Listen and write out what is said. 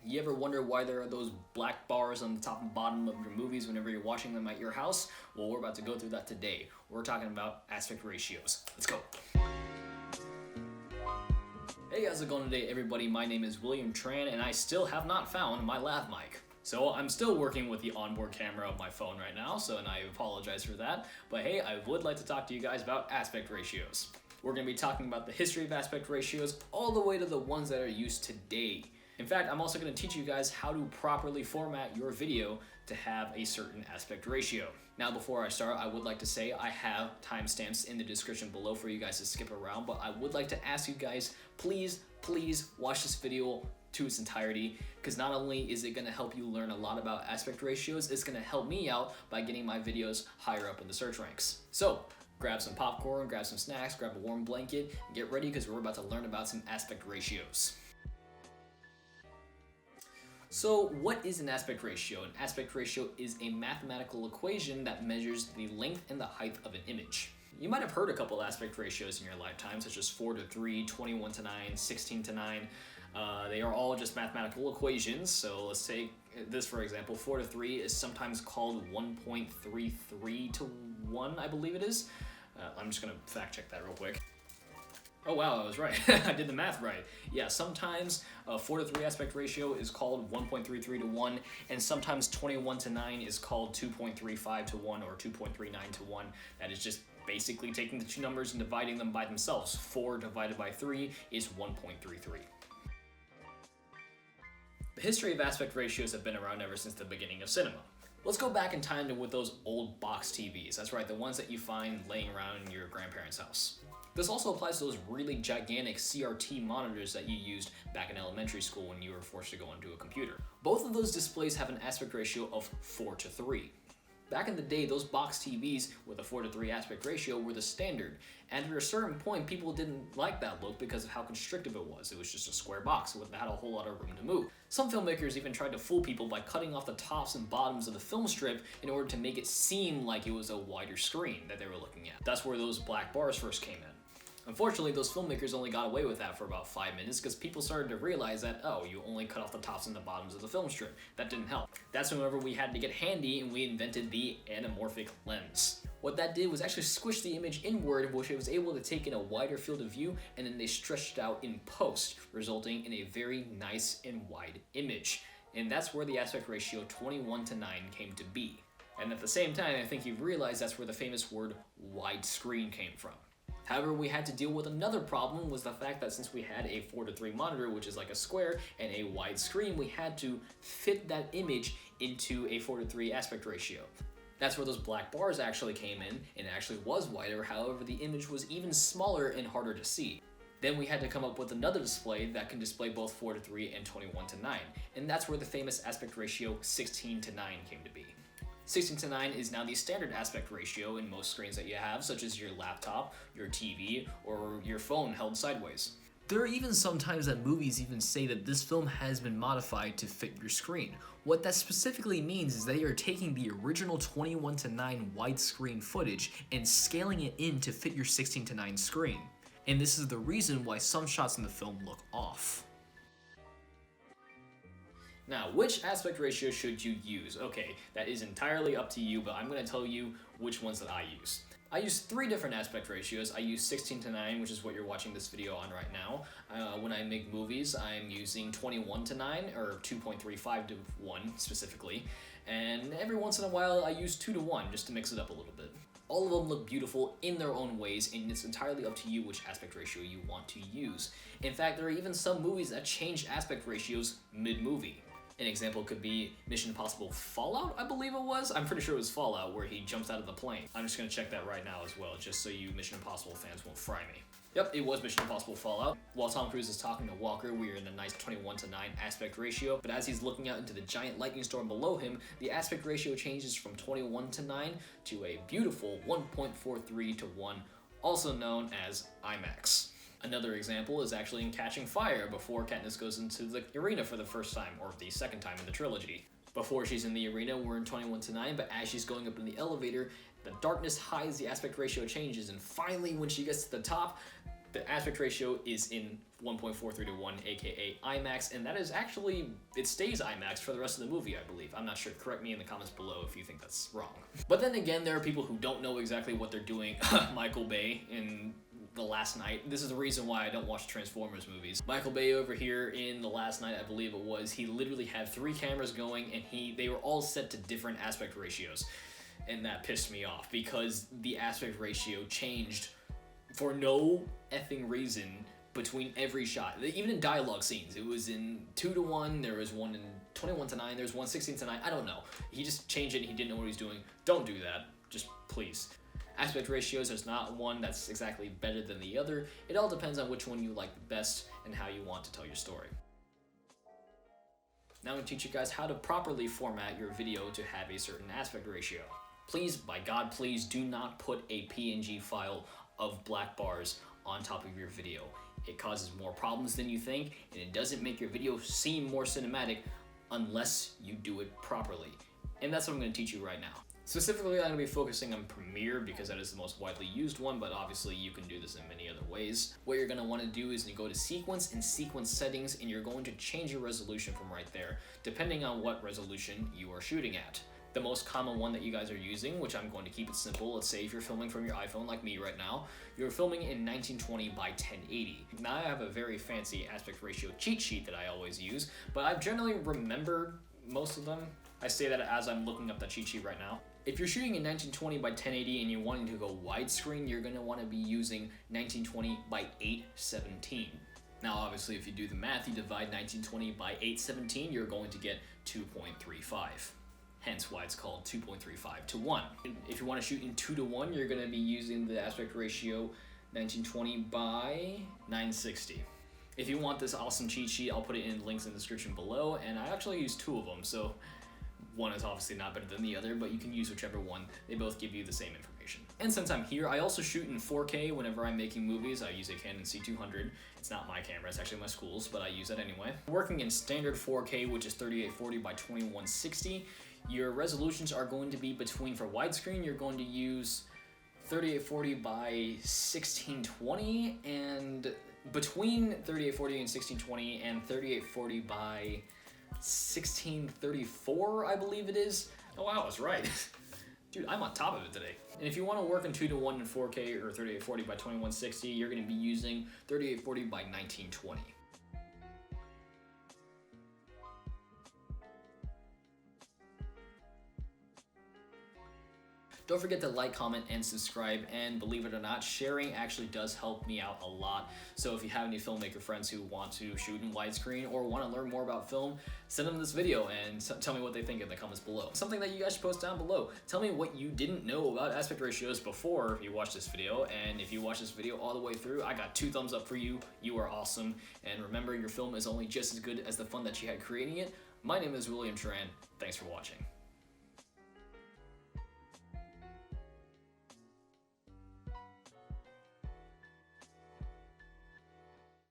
You ever wonder why there are those black bars on the top and bottom of your movies whenever you're watching them at your house? Well, we're about to go through that today. We're talking about aspect ratios. Let's go. Hey, how's it going today, everybody? My name is William Tran, and I still have not found my lav mic. So I'm still working with the onboard camera of my phone right now, and I apologize for that. But hey, I would like to talk to you guys about aspect ratios. We're going to be talking about the history of aspect ratios all the way to the ones that are used today. In fact, I'm also going to teach you guys how to properly format your video to have a certain aspect ratio. Now, before I start, I would like to say I have timestamps in the description below for you guys to skip around, but I would like to ask you guys, please watch this video to its entirety, because not only is it going to help you learn a lot about aspect ratios, it's going to help me out by getting my videos higher up in the search ranks. So, grab some popcorn, grab some snacks, grab a warm blanket, and get ready because we're about to learn about some aspect ratios. So what is an aspect ratio? An aspect ratio is a mathematical equation that measures the length and the height of an image. You might have heard a couple aspect ratios in your lifetime, such as 4:3, 21:9, 16:9. They are all just mathematical equations. So let's take this for example. 4:3 is sometimes called 1.33 to 1, I believe it is. I'm just gonna fact check that real quick. Oh wow, I was right. I did the math right. Yeah, sometimes 4:3 aspect ratio is called 1.33 to 1, and sometimes 21:9 is called 2.35 to 1 or 2.39 to 1. That is just basically taking the two numbers and dividing them by themselves. 4 divided by 3 is 1.33. The history of aspect ratios have been around ever since the beginning of cinema. Let's go back in time to with those old box TVs. That's right, the ones that you find laying around in your grandparents' house. This also applies to those really gigantic CRT monitors that you used back in elementary school when you were forced to go into a computer. Both of those displays have an aspect ratio of 4:3. Back in the day, those box TVs with a 4:3 aspect ratio were the standard, and at a certain point, people didn't like that look because of how constrictive it was. It was just a square box without a whole lot of room to move. Some filmmakers even tried to fool people by cutting off the tops and bottoms of the film strip in order to make it seem like it was a wider screen that they were looking at. That's where those black bars first came in. Unfortunately, those filmmakers only got away with that for about 5 minutes because people started to realize that, oh, you only cut off the tops and the bottoms of the film strip. That didn't help. That's whenever we had to get handy and we invented the anamorphic lens. What that did was actually squish the image inward, which it was able to take in a wider field of view, and then they stretched it out in post, resulting in a very nice and wide image. And that's where the aspect ratio 21:9 came to be. And at the same time, I think you've realized that's where the famous word widescreen came from. However, we had to deal with another problem, was the fact that since we had a 4:3 monitor, which is like a square, and a wide screen, we had to fit that image into a 4:3 aspect ratio. That's where those black bars actually came in, and it actually was wider, however the image was even smaller and harder to see. Then we had to come up with another display that can display both 4:3 and 21:9, and that's where the famous aspect ratio 16:9 came to be. 16:9 is now the standard aspect ratio in most screens that you have, such as your laptop, your TV, or your phone held sideways. There are even some times that movies even say that this film has been modified to fit your screen. What that specifically means is they are taking the original 21:9 widescreen footage and scaling it in to fit your 16:9 screen. And this is the reason why some shots in the film look off. Now, which aspect ratio should you use? Okay, that is entirely up to you, but I'm going to tell you which ones that I use. I use 3 different aspect ratios. I use 16:9, which is what you're watching this video on right now. When I make movies, I'm using 21:9, or 2.35 to 1 specifically. And every once in a while, I use 2 to 1, just to mix it up a little bit. All of them look beautiful in their own ways, and it's entirely up to you which aspect ratio you want to use. In fact, there are even some movies that change aspect ratios mid-movie. An example could be Mission Impossible Fallout, I believe it was. I'm pretty sure it was Fallout, where he jumps out of the plane. I'm just gonna check that right now as well, just so you Mission Impossible fans won't fry me. Yep, it was Mission Impossible Fallout. While Tom Cruise is talking to Walker, we are in a nice 21:9 aspect ratio, but as he's looking out into the giant lightning storm below him, the aspect ratio changes from 21:9 to a beautiful 1.43 to 1, also known as IMAX. Another example is actually in Catching Fire, before Katniss goes into the arena for the first time, or the second time in the trilogy. Before she's in the arena, we're in 21:9, but as she's going up in the elevator, the darkness hides, the aspect ratio changes, and finally when she gets to the top, The aspect ratio is in 1.43 to 1, aka IMAX, and that is actually, it stays IMAX for the rest of the movie, I believe. I'm not sure. Correct me in the comments below if you think that's wrong. But then again, there are people who don't know exactly what they're doing. Michael Bay in The Last Night. This is the reason why I don't watch Transformers movies. Michael Bay over here in The Last Night, I believe it was, he literally had 3 cameras going, and they were all set to different aspect ratios. And that pissed me off because the aspect ratio changed for no effing reason between every shot. Even in dialogue scenes, it was in 2 to 1, there was one in 21 to 9, there's one 16 to 9, I don't know. He just changed it and he didn't know what he was doing. Don't do that, just please. Aspect ratios, there's not one that's exactly better than the other. It all depends on which one you like the best and how you want to tell your story. Now I'm going to teach you guys how to properly format your video to have a certain aspect ratio. Please, by God, please do not put a PNG file of black bars on top of your video. It causes more problems than you think, and it doesn't make your video seem more cinematic unless you do it properly. And that's what I'm going to teach you right now. Specifically, I'm going to be focusing on Premiere because that is the most widely used one, but obviously you can do this in many other ways. What you're going to want to do is you go to Sequence and Sequence Settings, and you're going to change your resolution from right there, depending on what resolution you are shooting at. The most common one that you guys are using, which I'm going to keep it simple, let's say if you're filming from your iPhone like me right now, you're filming in 1920 by 1080. Now I have a very fancy aspect ratio cheat sheet that I always use, but I've generally remembered most of them. I say that as I'm looking up that cheat sheet right now. If you're shooting in 1920 by 1080 and you're wanting to go widescreen, you're going to want to be using 1920 by 817. Now obviously if you do the math, you divide 1920 by 817, you're going to get 2.35. Hence why it's called 2.35 to 1. If you want to shoot in 2 to 1, you're going to be using the aspect ratio 1920 by 960. If you want this awesome cheat sheet, I'll put it in links in the description below, and I actually use 2 of them, so one is obviously not better than the other, but you can use whichever one. They both give you the same information. And since I'm here, I also shoot in 4K whenever I'm making movies. I use a Canon C200. It's not my camera, it's actually my school's, but I use it anyway. Working in standard 4K, which is 3840 by 2160, your resolutions are going to be between, for widescreen, you're going to use 3840 by 1620, and between 3840 and 1620 and 3840 by 1634, I believe it is. Oh wow, I was right. Dude, I'm on top of it today. And if you want to work in 2 to 1 in 4K or 3840 by 2160, you're going to be using 3840 by 1920. Don't forget to like, comment, and subscribe, and believe it or not, sharing actually does help me out a lot. So if you have any filmmaker friends who want to shoot in widescreen or want to learn more about film, send them this video and tell me what they think in the comments below. Something that you guys should post down below. Tell me what you didn't know about aspect ratios before you watched this video, and if you watch this video all the way through, I got 2 thumbs up for you. You are awesome, and remember, your film is only just as good as the fun that you had creating it. My name is William Tran. Thanks for watching.